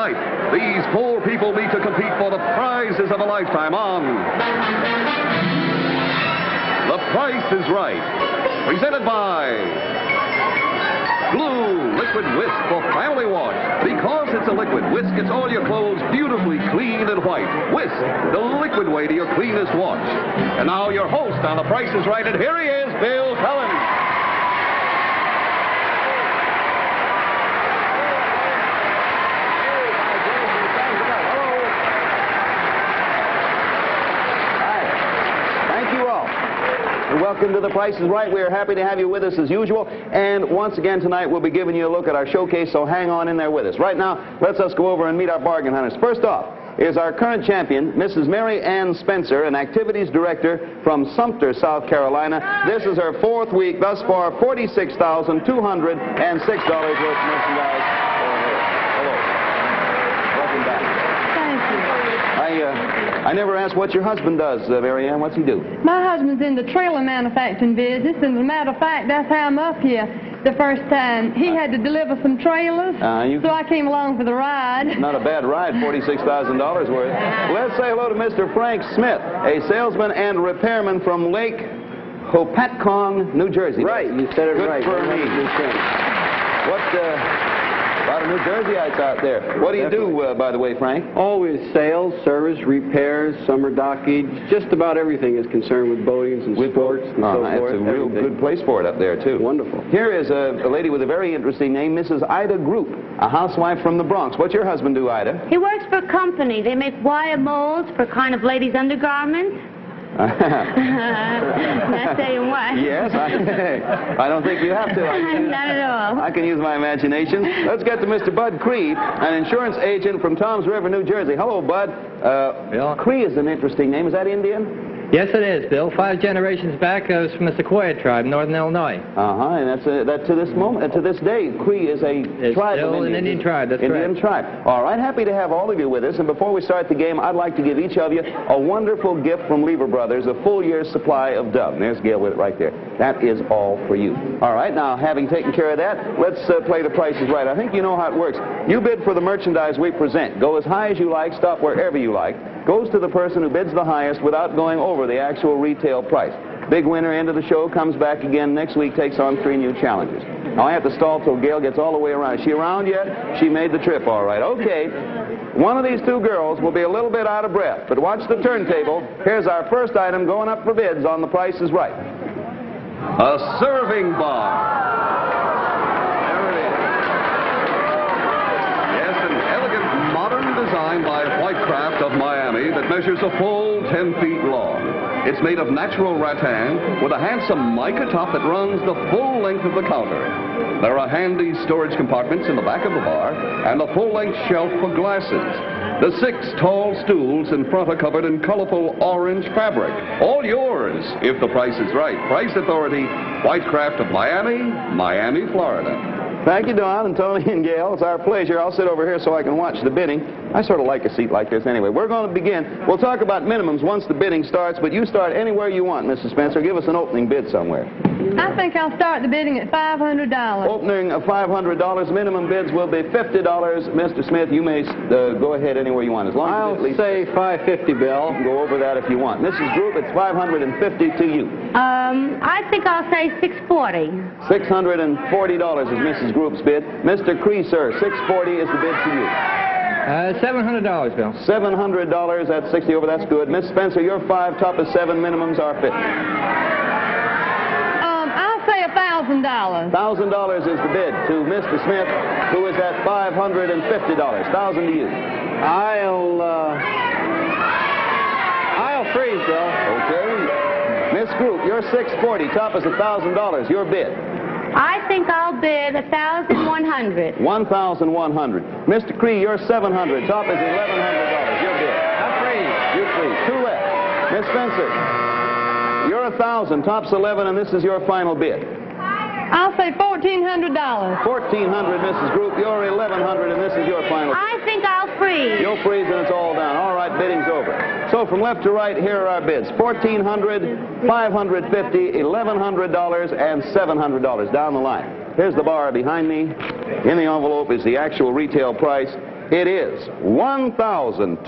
Tonight, these four people meet to compete for the prizes of a lifetime on The Price is Right. Presented by Blue Liquid Whisk for family wash. Because it's a liquid, Whisk gets all your clothes beautifully clean and white. Whisk, the liquid way to your cleanest wash. And now your host on The Price is Right, and here he is, Bill Cullen. Welcome to The Price is Right. We are happy to have you with us as usual. And once again tonight, we'll be giving you a look at our showcase, so hang on in there with us. Right now, let's us go over and meet our bargain hunters. First off is our current champion, Mrs. Mary Ann Spencer, an activities director from Sumter, South Carolina. This is her fourth week. Thus far, $46,206 worth of merchandise. Hello. Welcome back. I never asked what your husband does, Mary Ann. What's he do? My husband's in the trailer manufacturing business, and as a matter of fact, that's how I'm up here the first time. He had to deliver some trailers, so I came along for the ride. Not a bad ride, $46,000 worth. Let's say hello to Mr. Frank Smith, a salesman and repairman from Lake Hopatcong, New Jersey. Right, you said it right. Good for me. What, a lot of New Jerseyites out there. What do you do, by the way, Frank? Always sales, service, repairs, summer dockage. Just about everything is concerned with boatings and sports and so forth. That's a real good place for it up there, too. Wonderful. Here is a lady with a very interesting name, Mrs. Ida Group, a housewife from the Bronx. What's your husband do, Ida? He works for a company. They make wire molds for kind of ladies' undergarments. Not saying what. Yes, I don't think you have to. Not at all. I can use my imagination. Let's get to Mr. Bud Cree, an insurance agent from Toms River, New Jersey. Hello, Bud. Bill. Cree is an interesting name. Is that Indian? Yes, it is, Bill. 5 generations back, I was from the Sequoia tribe, northern Illinois. And that's that to this moment, to this day, Cree is a tribe still of Indians. an Indian tribe, that's Indian correct. tribe. All right, happy to have all of you with us. And before we start the game, I'd like to give each of you a wonderful gift from Lever Brothers, a full year's supply of Dove. And there's Gail with it right there. That is all for you. All right, now, having taken care of that, let's play The Price is Right. I think you know how it works. You bid for the merchandise we present. Go as high as you like, stop wherever you like. Goes to the person who bids the highest without going over the actual retail price. Big winner, end of the show, comes back again next week, takes on 3 new challenges. Now I have to stall till Gail gets all the way around. Is she around yet? She made the trip all right. Okay. One of these two girls will be a little bit out of breath, but watch the turntable. Here's our first item going up for bids on The Price is Right. A serving bar. Designed by Whitecraft of Miami that measures a full 10 feet long. It's made of natural rattan with a handsome mica top that runs the full length of the counter. There are handy storage compartments in the back of the bar and a full-length shelf for glasses. The 6 tall stools in front are covered in colorful orange fabric. All yours, if the price is right. Price Authority, Whitecraft of Miami, Miami, Florida. Thank you, Don and Tony and Gail. It's our pleasure. I'll sit over here so I can watch the bidding. I sort of like a seat like this anyway. We're going to begin. We'll talk about minimums once the bidding starts, but you start anywhere you want, Mrs. Spencer. Give us an opening bid somewhere. I think I'll start the bidding at $500. Opening of $500. Minimum bids will be $50. Mr. Smith, you may go ahead anywhere you want. As long as I'll at least say $550, Bill. You can go over that if you want. Mrs. Group, it's $550 to you. I think I'll say $640. $640 is Mrs. Group's bid. Mr. Cree, sir, $640 is the bid to you. $700, Bill. $700, that's 60 over, that's good. Miss Spencer, your 5, top of 7, minimums are 50. I'll say $1,000. $1,000 is the bid to Mr. Smith, who is at $550. $1,000 to you. I'll freeze, Bill. Okay. Miss Group, your $640, top is $1,000. Your bid. I think I'll bid $1,100. $1,100. Mr. Cree, your $700, top is $1,100. Your bid. I'll freeze. You freeze. 2 left. Miss Spencer, you're $1,000, top's 11, and this is your final bid. I'll say $1,400. $1,400, Mrs. Group. You're $1,100, and this is your final. I think I'll freeze. You'll freeze, and it's all down. All right, bidding's over. So from left to right, here are our bids: $1,400, $550, $1,100, and $700 down the line. Here's the bar behind me. In the envelope is the actual retail price. It is $1,227. The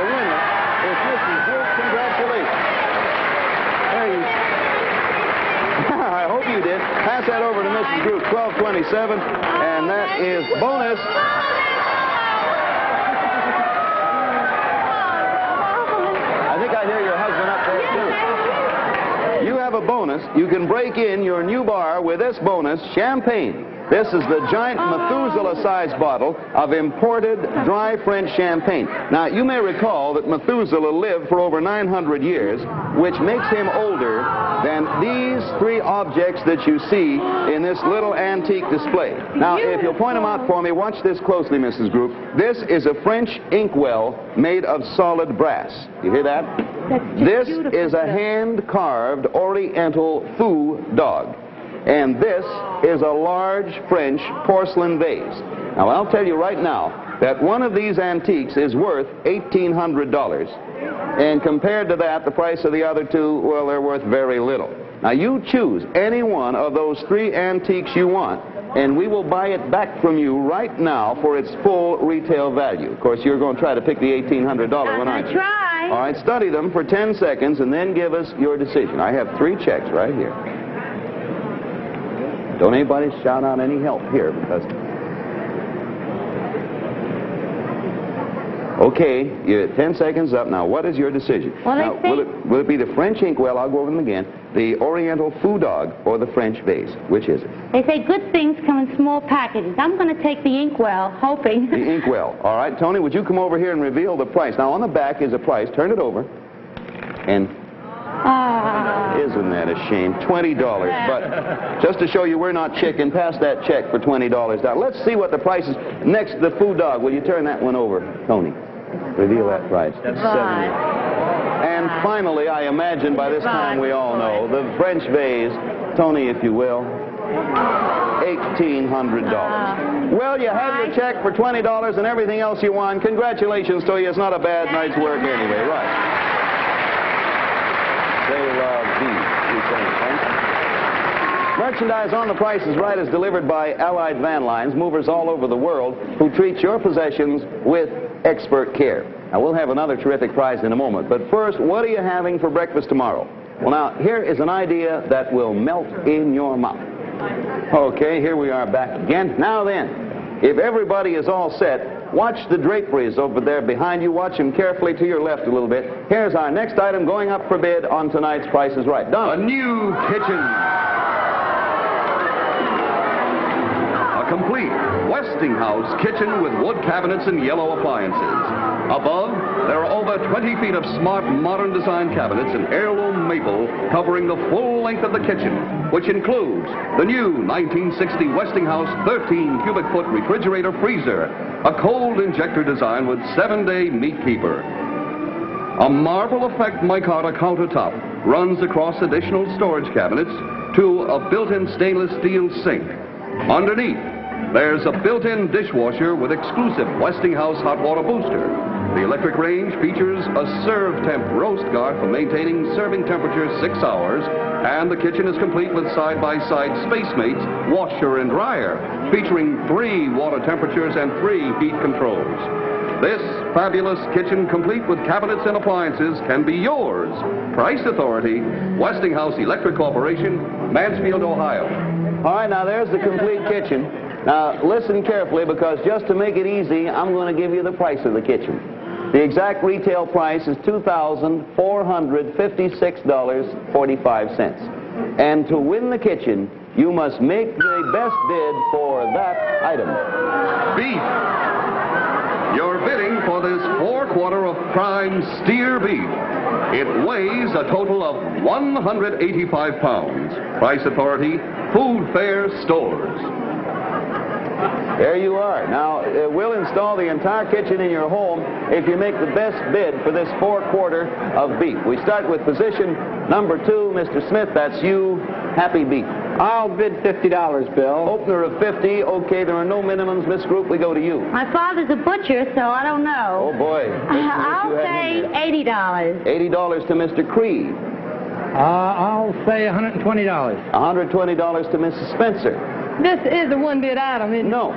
winner is Mrs. Group. Congratulations. There you I hope you did. Pass that over to Mrs. Group, 1227, and that is bonus. I think I hear your husband up there, too. You have a bonus. You can break in your new bar with this bonus, champagne. This is the giant Methuselah-sized bottle of imported dry French champagne. Now, you may recall that Methuselah lived for over 900 years, which makes him older than these three objects that you see in this little antique display. Now, if you'll point them out for me, watch this closely, Mrs. Group. This is a French inkwell made of solid brass. You hear that? This is a hand-carved Oriental foo dog. And this is a large French porcelain vase. Now, I'll tell you right now that one of these antiques is worth $1,800. And compared to that, the price of the other two, well, they're worth very little. Now, you choose any one of those three antiques you want, and we will buy it back from you right now for its full retail value. Of course, you're going to try to pick the $1,800 one, aren't you? Try. All right, study them for 10 seconds and then give us your decision. I have 3 checks right here. Don't anybody shout out any help here because... Okay, you're 10 seconds up. Now, what is your decision? Well, now, will it be the French inkwell, I'll go over them again, the Oriental foo dog, or the French vase? Which is it? They say good things come in small packages. I'm going to take the inkwell, hoping. The inkwell. All right, Tony, would you come over here and reveal the price? Now, on the back is a price. Turn it over. And... isn't that a shame? $20. But just to show you we're not chicken, pass that check for $20. Now, let's see what the price is. Next, the foo dog. Will you turn that one over, Tony? Reveal that price. That's $70. And finally, I imagine by this time we all know, the French vase, Tony, if you will, $1,800. Well, you have your check for $20 and everything else you want. Congratulations to you. It's not a bad night's work anyway, right? Merchandise on The Price is Right is delivered by Allied Van Lines, movers all over the world who treat your possessions with expert care. Now, we'll have another terrific prize in a moment, but first, what are you having for breakfast tomorrow? Well, now, here is an idea that will melt in your mouth. Okay, here we are back again. Now then, if everybody is all set, watch the draperies over there behind you. Watch them carefully to your left a little bit. Here's our next item going up for bid on tonight's Price is Right. Done. A new kitchen. A complete Westinghouse kitchen with wood cabinets and yellow appliances. Above, there are over 20 feet of smart, modern design cabinets and heirloom maple covering the full length of the kitchen, which includes the new 1960 Westinghouse 13 cubic foot refrigerator freezer, a cold injector design with 7-day meat keeper. A marble effect micarta countertop runs across additional storage cabinets to a built-in stainless steel sink. Underneath, there's a built-in dishwasher with exclusive Westinghouse hot water booster. The electric range features a serve temp roast guard for maintaining serving temperature 6 hours, and the kitchen is complete with side-by-side Spacemates washer and dryer, featuring 3 water temperatures and 3 heat controls. This fabulous kitchen, complete with cabinets and appliances, can be yours. Price Authority, Westinghouse Electric Corporation, Mansfield, Ohio. All right, now there's the complete kitchen. Now, listen carefully, because just to make it easy, I'm going to give you the price of the kitchen. The exact retail price is $2,456.45. And to win the kitchen, you must make the best bid for that item. Beef. You're bidding for this 4-quarter of prime steer beef. It weighs a total of 185 pounds. Price Authority, Food Fair Stores. There you are. Now, we'll install the entire kitchen in your home if you make the best bid for this 4-quarter of beef. We start with position number 2, Mr. Smith. That's you. Happy beef. I'll bid $50, Bill. Opener of 50. Okay, there are no minimums. Miss Group, we go to you. My father's a butcher, so I don't know. Oh, boy. I'll say $80. $80 to Mr. Creed. I'll say $120. $120 to Mrs. Spencer. This is a one-bid item, isn't it? No.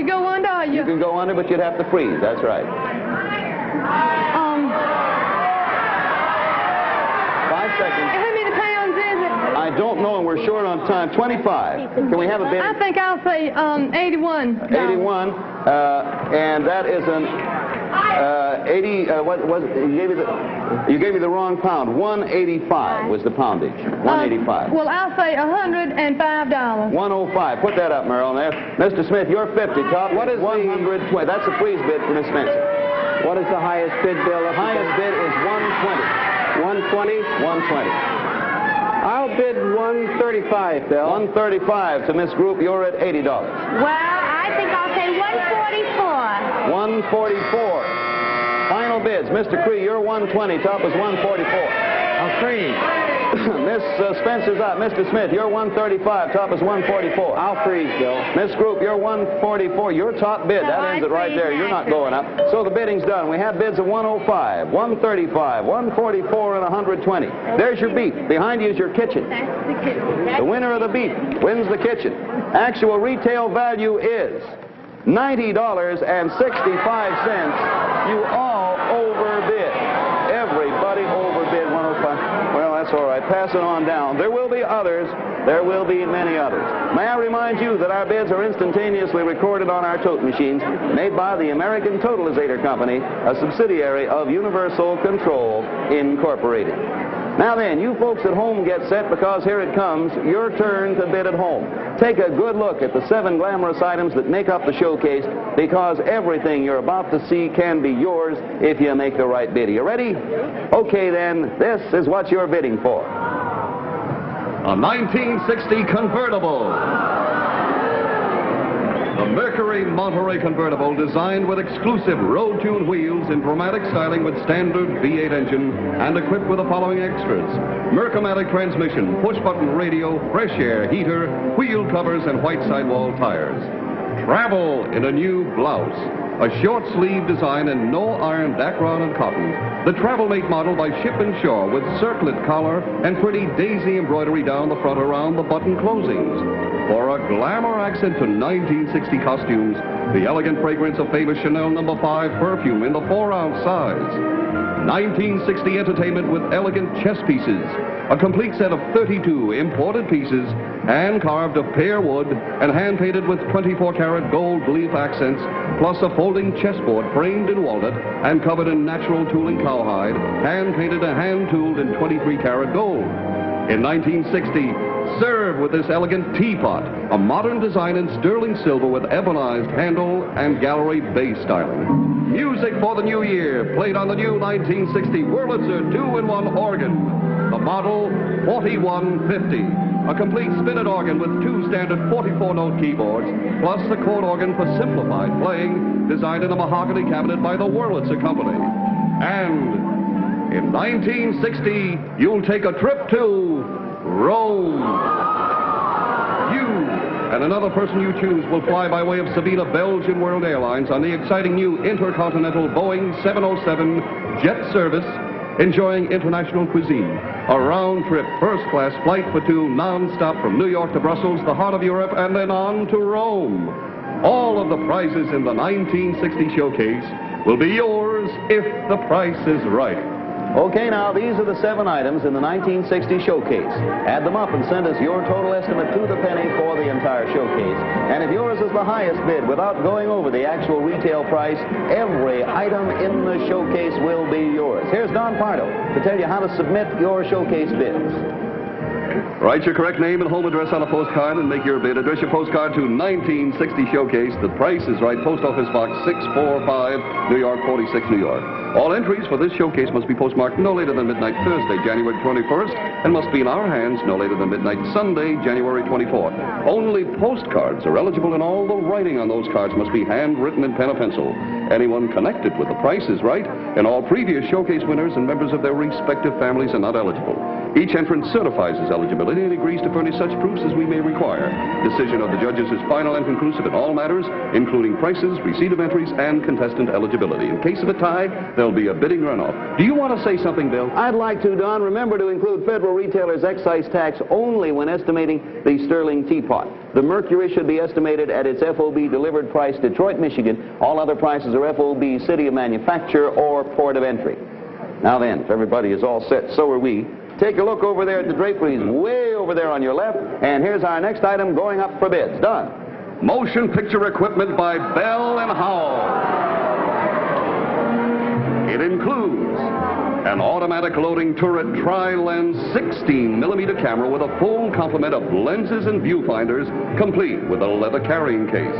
go under, or You can go under, but you'd have to freeze. That's right. 5 seconds. How many pounds is it? I don't know, and we're short on time. 25. Can we have a bid? I think I'll say 81. 81, and that is an 80. What was it? You gave me the wrong pound. 185 was the poundage. 185. Well, I'll say $105. 105. Put that up, Merrill. There, Mr. Smith, you're 50. Top. What is 120? That's a freeze bid for Miss Spencer. What is the highest bid, Bill? The highest bid is 120. 120? 120. I'll bid $135, Bill. 135 to Miss Group. You're at $80. Well, I think I'll say $144. 144. Final bids. Mr. Cree, you're 120. Top is 144. I'll freeze. Miss Spencer's up. Mr. Smith, you're 135. Top is 144. I'll freeze, Bill. Miss Group, you're 144. Your top bid. No, That ends it right there. You're not going up. So the bidding's done. We have bids of 105, 135, 144, and 120. There's your beef. Behind you is your kitchen. The winner of the beef wins the kitchen. Actual retail value is $90.65. You all overbid. Everybody overbid 105. Well, that's all right. Pass it on down. There will be others. There will be many others. May I remind you that our bids are instantaneously recorded on our tote machines made by the American Totalizator Company, a subsidiary of Universal Control Incorporated. Now then, you folks at home get set, because here it comes, your turn to bid at home. Take a good look at the 7 glamorous items that make up the showcase, because everything you're about to see can be yours if you make the right bid. Are you ready? Okay then, this is what you're bidding for. A 1960 convertible. The Mercury Monterey convertible, designed with exclusive road-tuned wheels in dramatic styling with standard V8 engine and equipped with the following extras: Mercomatic transmission, push-button radio, fresh air heater, wheel covers, and white sidewall tires. Travel in a new blouse. A short sleeve design and no iron Dacron and cotton. The Travel Mate model by Ship and Shaw with circlet collar and pretty daisy embroidery down the front around the button closings. For a glamour accent to 1960 costumes, the elegant fragrance of famous Chanel No. 5 perfume in the 4-ounce size. 1960 entertainment with elegant chess pieces. A complete set of 32 imported pieces, hand-carved of pear wood and hand-painted with 24-karat gold leaf accents, plus a folding chessboard framed in walnut and covered in natural tooling cowhide, hand-painted and hand-tooled in 23-karat gold. In 1960, served with this elegant teapot, a modern design in sterling silver with ebonized handle and gallery bass styling. Music for the new year, played on the new 1960 Wurlitzer 2-in-1 organ. The model 4150. A complete spinet organ with 2 standard 44-note keyboards, plus the chord organ for simplified playing, designed in a mahogany cabinet by the Wurlitzer Company. And in 1960, you'll take a trip to Rome. You and another person you choose will fly by way of Sabina Belgian World Airlines on the exciting new intercontinental Boeing 707 jet service, enjoying international cuisine. A round-trip first-class flight for 2 non-stop from New York to Brussels, the heart of Europe, and then on to Rome. All of the prizes in the 1960 showcase will be yours if the price is right. Okay, now these are the 7 items in the 1960 showcase. Add them up and send us your total estimate to the penny for the entire showcase. And if yours is the highest bid without going over the actual retail price, every item in the showcase will be yours. Here's Don Pardo to tell you how to submit your showcase bids. Write your correct name and home address on a postcard and make your bid. Address your postcard to 1960 Showcase. The Price is Right, Post Office Box 645, New York, 46, New York. All entries for this showcase must be postmarked no later than midnight Thursday, January 21st, and must be in our hands no later than midnight Sunday, January 24th. Only postcards are eligible, and all the writing on those cards must be handwritten in pen or pencil. Anyone connected with The Price is Right and all previous showcase winners and members of their respective families are not eligible. Each entrant certifies his eligibility and agrees to furnish such proofs as we may require. Decision of the judges is final and conclusive in all matters, including prices, receipt of entries, and contestant eligibility. In case of a tie, there'll be a bidding runoff. Do you want to say something, Bill? I'd like to, Don. Remember to include federal retailers' excise tax only when estimating the Sterling teapot. The Mercury should be estimated at its FOB delivered price, Detroit, Michigan. All other prices are FOB, city of manufacture, or port of entry. Now then, if everybody is all set, so are we. Take a look over there at the draperies, way over there on your left, and here's our next item going up for bids. Done. Motion picture equipment by Bell and Howell. It includes an automatic loading turret tri-lens 16mm camera with a full complement of lenses and viewfinders, complete with a leather carrying case.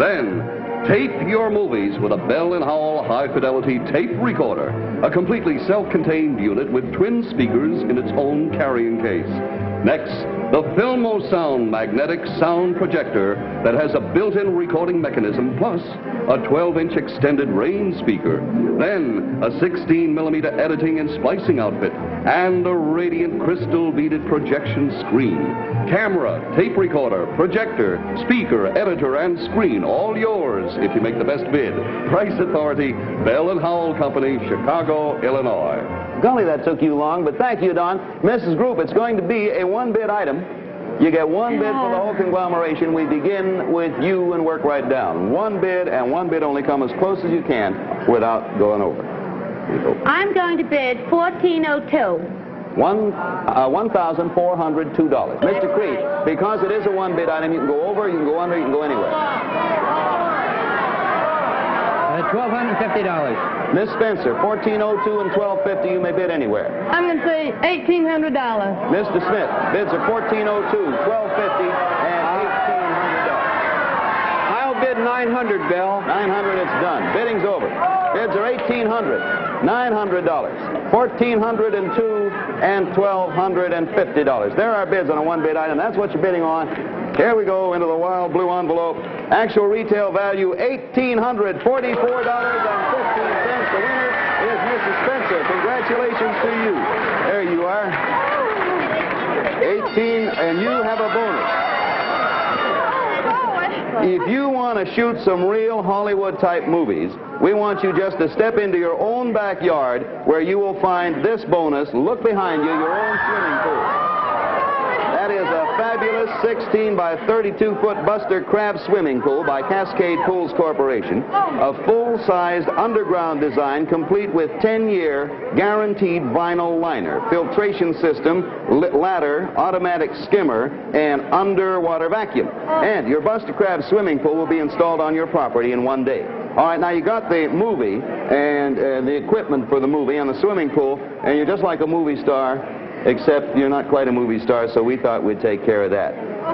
Then, tape your movies with a Bell & Howell high-fidelity tape recorder, a completely self-contained unit with twin speakers in its own carrying case. Next, the Filmo Sound magnetic sound projector that has a built-in recording mechanism plus a 12-inch extended range speaker. Then, a 16mm editing and splicing outfit and a radiant crystal beaded projection screen. Camera, tape recorder, projector, speaker, editor, and screen, all yours if you make the best bid. Price authority, Bell & Howell Company, Chicago, Illinois. Golly, that took you long, but thank you, Don. Mrs. Group, it's going to be a one-bid item. You get one bid for the whole conglomeration. We begin with you and work right down. One bid, and one bid only. Come as close as you can without going over. I'm going to bid $1,402. $1,402. Mr. Creed, because it is a one-bid item, you can go over, you can go under, you can go anywhere. $1,250. Miss Spencer, $1,402 and $1,250. You may bid anywhere. I'm going to say $1,800. Mr. Smith, bids are $1,402, $1,250, and $1,800. I'll bid $900, Bill. $900, it's done. Bidding's over. Bids are $1,800, $900, $1,402, and $1,250. There are bids on a one-bid item. That's what you're bidding on. Here we go into the wild blue envelope. Actual retail value, $1,844.15. The winner is Mrs. Spencer. Congratulations to you. There you are. 18, and you have a bonus. If you want to shoot some real Hollywood-type movies, we want you just to step into your own backyard where you will find this bonus. Look behind you, your own swimming pool. That is a fabulous 16 by 32-foot Buster Crab swimming pool by Cascade Pools Corporation. A full-sized underground design complete with 10-year guaranteed vinyl liner, filtration system, ladder, automatic skimmer, and underwater vacuum. And your Buster Crab swimming pool will be installed on your property in one day. All right, now you got the movie and the equipment for the movie and the swimming pool, and you're just like a movie star, except you're not quite a movie star, so we thought we'd take care of that.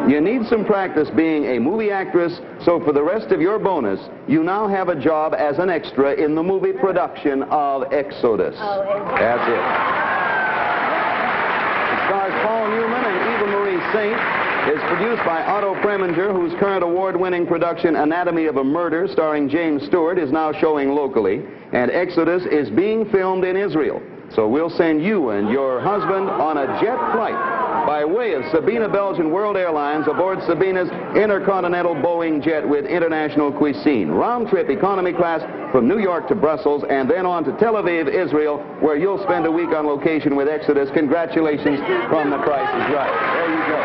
You need some practice being a movie actress, so for the rest of your bonus, you now have a job as an extra in the movie production of Exodus. That's it. It stars Paul Newman and Eva Marie Saint. Is produced by Otto Preminger, whose current award-winning production Anatomy of a Murder, starring James Stewart, is now showing locally, and Exodus is being filmed in Israel. So we'll send you and your husband on a jet flight by way of Sabina Belgian World Airlines aboard Sabina's intercontinental Boeing jet with international cuisine. Round-trip economy class from New York to Brussels and then on to Tel Aviv, Israel, where you'll spend a week on location with Exodus. Congratulations from The Price is Right. There you go.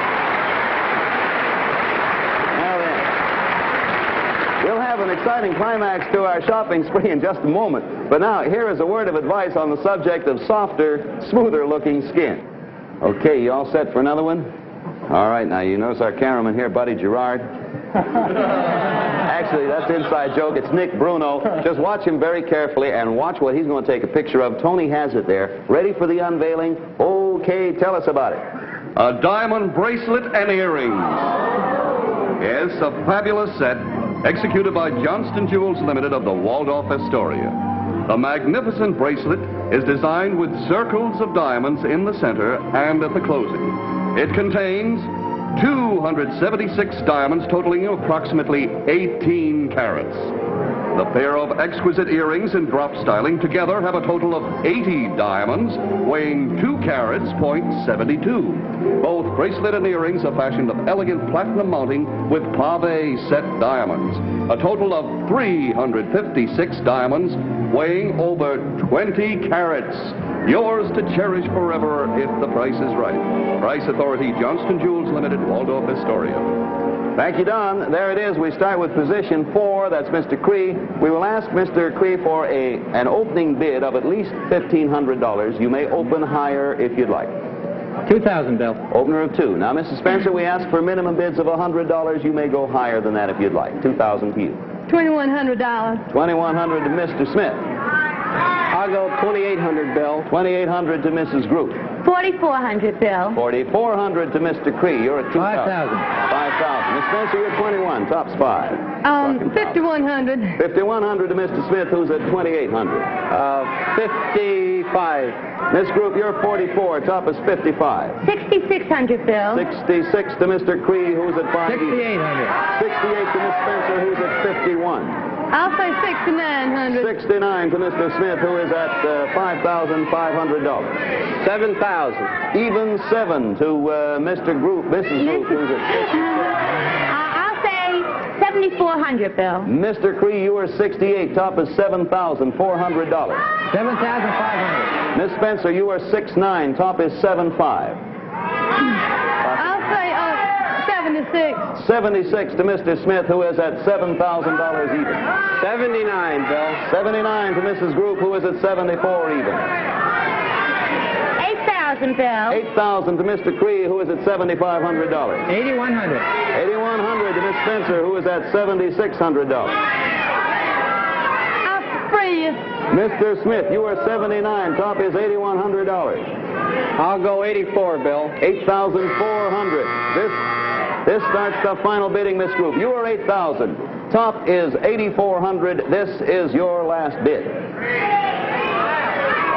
We'll have an exciting climax to our shopping spree in just a moment. But now, here is a word of advice on the subject of softer, smoother-looking skin. Okay, you all set for another one? All right, now, you notice our cameraman here, Buddy Gerard. Actually, that's an inside joke. It's Nick Bruno. Just watch him very carefully and watch what he's going to take a picture of. Tony has it there. Ready for the unveiling? Okay, tell us about it. A diamond bracelet and earrings. Yes, a fabulous set. Executed by Johnston Jewels Limited of the Waldorf Astoria. The magnificent bracelet is designed with circles of diamonds in the center and at the closing. It contains 276 diamonds totaling approximately 18 carats. The pair of exquisite earrings in drop styling together have a total of 80 diamonds, weighing 2 carats, .72. Both bracelet and earrings are fashioned of elegant platinum mounting with pave set diamonds. A total of 356 diamonds, weighing over 20 carats. Yours to cherish forever if the price is right. Price Authority, Johnston Jewels Limited, Waldorf Astoria. Thank you, Don. There it is. We start with position 4. That's Mr. Cree. We will ask Mr. Cree for an opening bid of at least $1,500. You may open higher if you'd like. $2,000, Bill. Opener of 2. Now, Mrs. Spencer, we ask for minimum bids of $100. You may go higher than that if you'd like. $2,000 to you. $2,100. $2,100 to Mr. Smith. I'll go $2,800, Bill. $2,800 to Mrs. Groot. $4,400, Bill. $4,400 to Mr. Cree. You're at $2,000. $5,000. Miss Spencer, you're 21. Tops 5. $5,100. $5,100 to Mr. Smith, who's at $2,800. $55. Miss Groot, you're 44. Top is 55. $6,600, Bill. 66 to Mr. Cree, who's at 5. $6,800. 68 to Miss Spencer, who's at 51. I'll say $6,900. 69 to Mr. Smith, who is at $5,500. $7,000. Even 7 to Mr. Groot, Mrs. Groot, who's at I'll say $7,400, Bill. Mr. Cree, you are 68. Top is $7,400. $7,500. Miss Spencer, you are 6'9". Top is 7'5". I'll say 76. 76 to Mr. Smith, who is at $7,000 even. $79, Bill. 79 to Mrs. Groot, who is at 74 even. $8,000, Bill. 8,000 to Mr. Cree, who is at $7,500. $8,100. 8,100 to Miss Spencer, who is at $7,600. I'll free you. Mr. Smith, you are 79. Top is $8,100. I'll go 84, Bill. 8,400. This starts the final bidding, Miss Groot. You are 8,000. Top is 8,400. This is your last bid.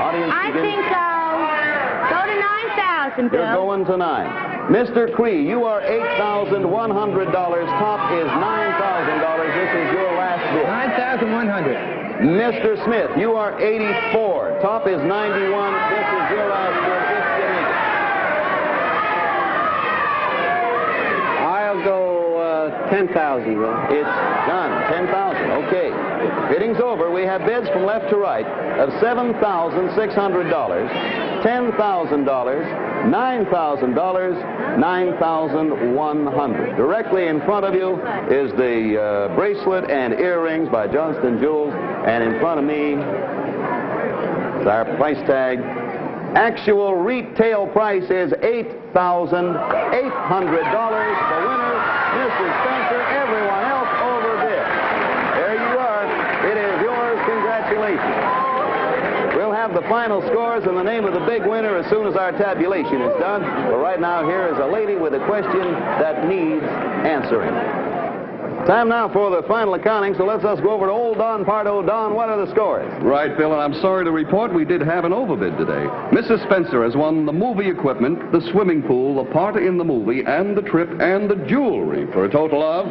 Audience, I think I'll go to $9,000, Bill. You're going to 9. Mr. Cree, you are $8,100. Top is $9,000. This is your last bid. $9,100. Mr. Smith, you are 84. Top is 91. This is your last bid. I'll go 10,000, Bill. It's done. 10,000. Okay. Bidding's over. We have bids from left to right of $7,600, $10,000, $9,000, $9,100. Directly in front of you is the bracelet and earrings by Johnston Jewels, and in front of me is our price tag. Actual retail price is $8,800. The winner, Mrs. Spencer. Everyone else overbid. There you are. It is yours. Congratulations. We'll have the final scores and the name of the big winner as soon as our tabulation is done. But right now, here is a lady with a question that needs answering. Time now for the final accounting, so let's go over to Old Don Pardo. Don, what are the scores? Right, Bill, and I'm sorry to report we did have an overbid today. Mrs. Spencer has won the movie equipment, the swimming pool, the party in the movie, and the trip, and the jewelry for a total of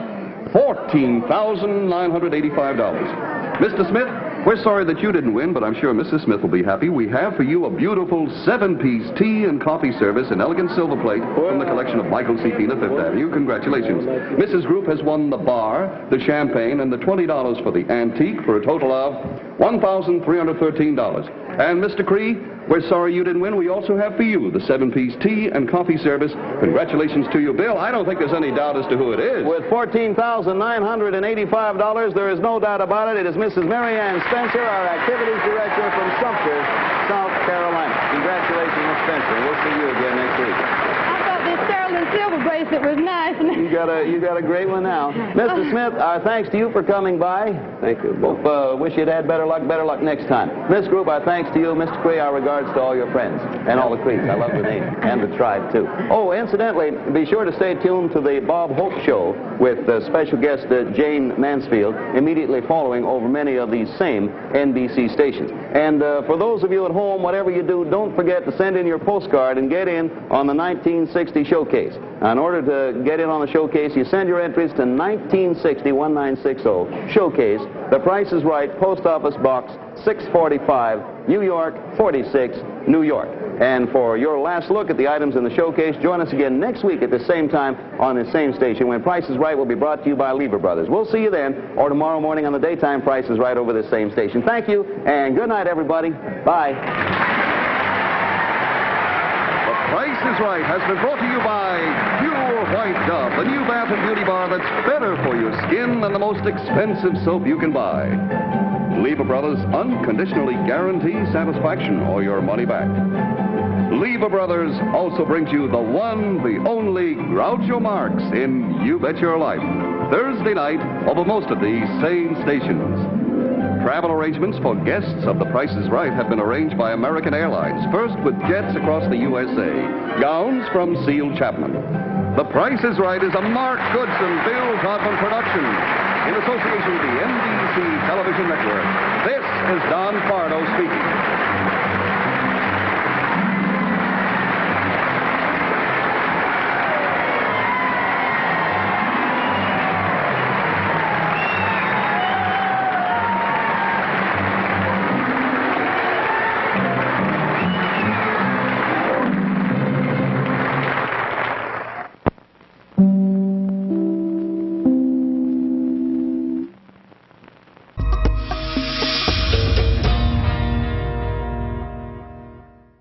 $14,985. Mr. Smith, we're sorry that you didn't win, but I'm sure Mrs. Smith will be happy. We have for you a beautiful 7-piece tea and coffee service in elegant silver plate from the collection of Michael C. Pina, Fifth Avenue. Congratulations. Mrs. Group has won the bar, the champagne, and the $20 for the antique for a total of $1,313. And Mr. Cree, we're sorry you didn't win. We also have for you the 7-piece tea and coffee service. Congratulations to you, Bill. I don't think there's any doubt as to who it is. With $14,985, there is no doubt about it. It is Mrs. Mary Ann Spencer, our activities director from Sumter, South Carolina. Congratulations, Miss Spencer. We'll see you again next week. I thought this sterling silver bracelet was nice. You got a great one now. Mr. Smith, our thanks to you for coming by. Thank you. Hope, wish you'd had better luck next time. Miss Group, our thanks to you. Mr. Cree, our regards to all your friends. And all the Creeks. I love the name. And the tribe, too. Oh, incidentally, be sure to stay tuned to the Bob Hope Show with special guest Jane Mansfield immediately following over many of these same NBC stations. And for those of you at home, whatever you do, don't forget to send in your postcard and get in on the 1960 showcase. Now, in order order to get in on the showcase, you send your entries to 1960-1960, Showcase, The Price is Right, Post Office Box 645, New York 46, New York. And for your last look at the items in the showcase, join us again next week at the same time on the same station when Price is Right will be brought to you by Lever Brothers. We'll see you then, or tomorrow morning on the daytime Price is Right over this same station. Thank you, and good night, everybody. Bye. The Price is Right has been brought to you by Pure White Dove, the new bath and beauty bar that's better for your skin than the most expensive soap you can buy. Lever Brothers unconditionally guarantee satisfaction or your money back. Lever Brothers also brings you the one, the only Groucho Marx in You Bet Your Life, Thursday night over most of these same stations. Travel arrangements for guests of The Price is Right have been arranged by American Airlines, first with jets across the USA, gowns from Seal Chapman. The Price is Right is a Mark Goodson, Bill Cullen production in association with the NBC television network. This is Don Pardo speaking.